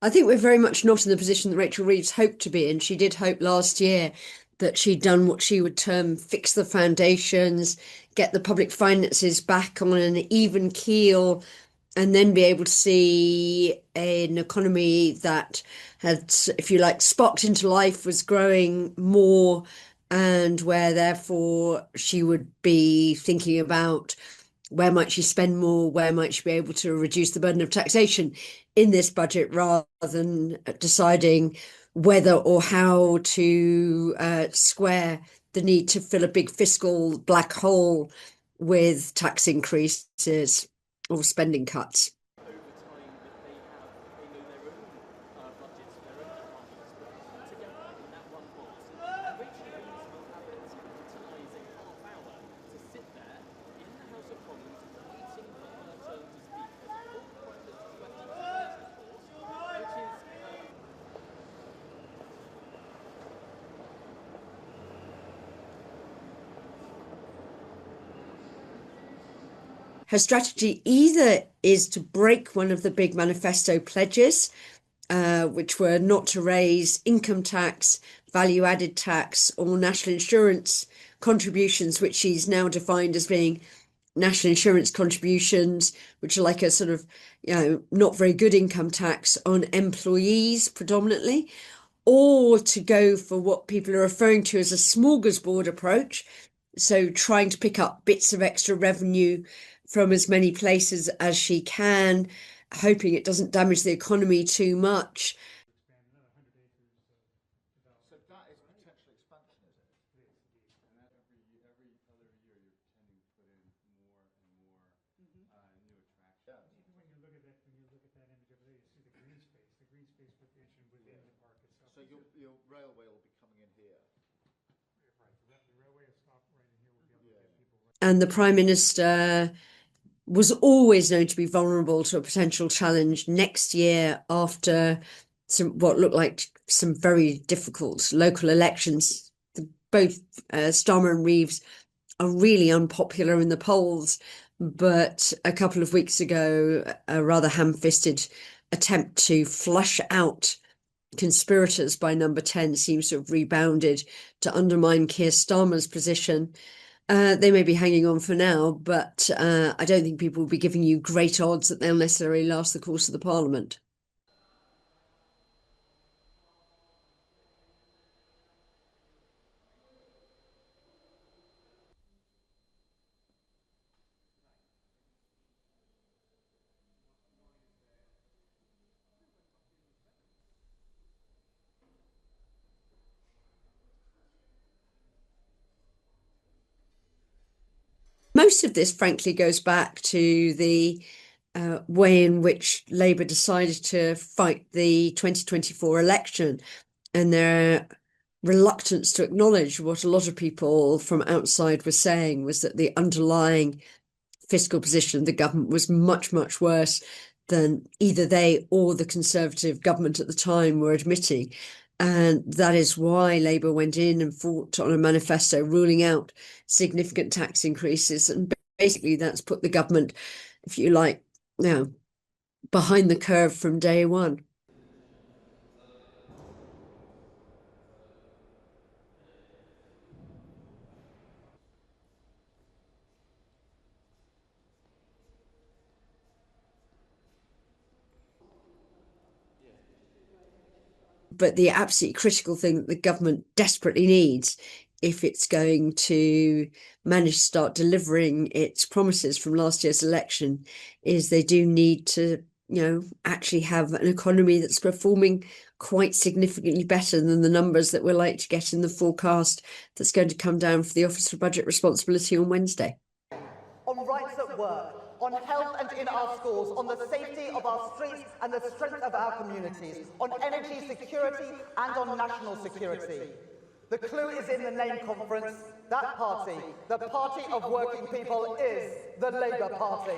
I think we're very much not in the position that Rachel Reeves hoped to be in. She did hope last year that she'd done what she would term fix the foundations, get the public finances back on an even keel, and then be able to see an economy that had, if you like, sparked into life, was growing more, and where therefore she would be thinking about where might she spend more, where might she be able to reduce the burden of taxation in this budget, rather than deciding whether or how to square the need to fill a big fiscal black hole with tax increases or spending cuts. Her strategy either is to break one of the big manifesto pledges, which were not to raise income tax, value-added tax, or national insurance contributions, which she's now defined as being national insurance contributions, which are like a sort of, not very good income tax on employees predominantly, or to go for what people are referring to as a smorgasbord approach. So trying to pick up bits of extra revenue from as many places as she can, hoping it doesn't damage the economy too much. So that is potential expansion, is it? And that every other year you're tending to put in more and more new attractions. Even when you look at that, image over there, you see the green space. The green space within the park itself. So your railway will be coming in here. Right, the railway will stop right in here. We'll be able to get people. Right. And the Prime Minister was always known to be vulnerable to a potential challenge next year after what looked like some very difficult local elections. Both Starmer and Reeves are really unpopular in the polls, but a couple of weeks ago, a rather ham-fisted attempt to flush out conspirators by Number 10 seems to have rebounded to undermine Keir Starmer's position. They may be hanging on for now, but I don't think people will be giving you great odds that they'll necessarily last the course of the Parliament. Most of this, frankly, goes back to the way in which Labour decided to fight the 2024 election and their reluctance to acknowledge what a lot of people from outside were saying was that the underlying fiscal position of the government was much, much worse than either they or the Conservative government at the time were admitting. And that is why Labour went in and fought on a manifesto ruling out significant tax increases. And basically that's put the government, if you like, behind the curve from day one. But the absolutely critical thing that the government desperately needs, if it's going to manage to start delivering its promises from last year's election, is they do need to, actually have an economy that's performing quite significantly better than the numbers that we're likely to get in the forecast that's going to come down for the Office for Budget Responsibility on Wednesday. On rights at work, on health and in our schools, on the safety of our streets and the strength of our communities, on energy security and on national security. The clue is in the name conference. That party, the party of working people, is the Labour Party.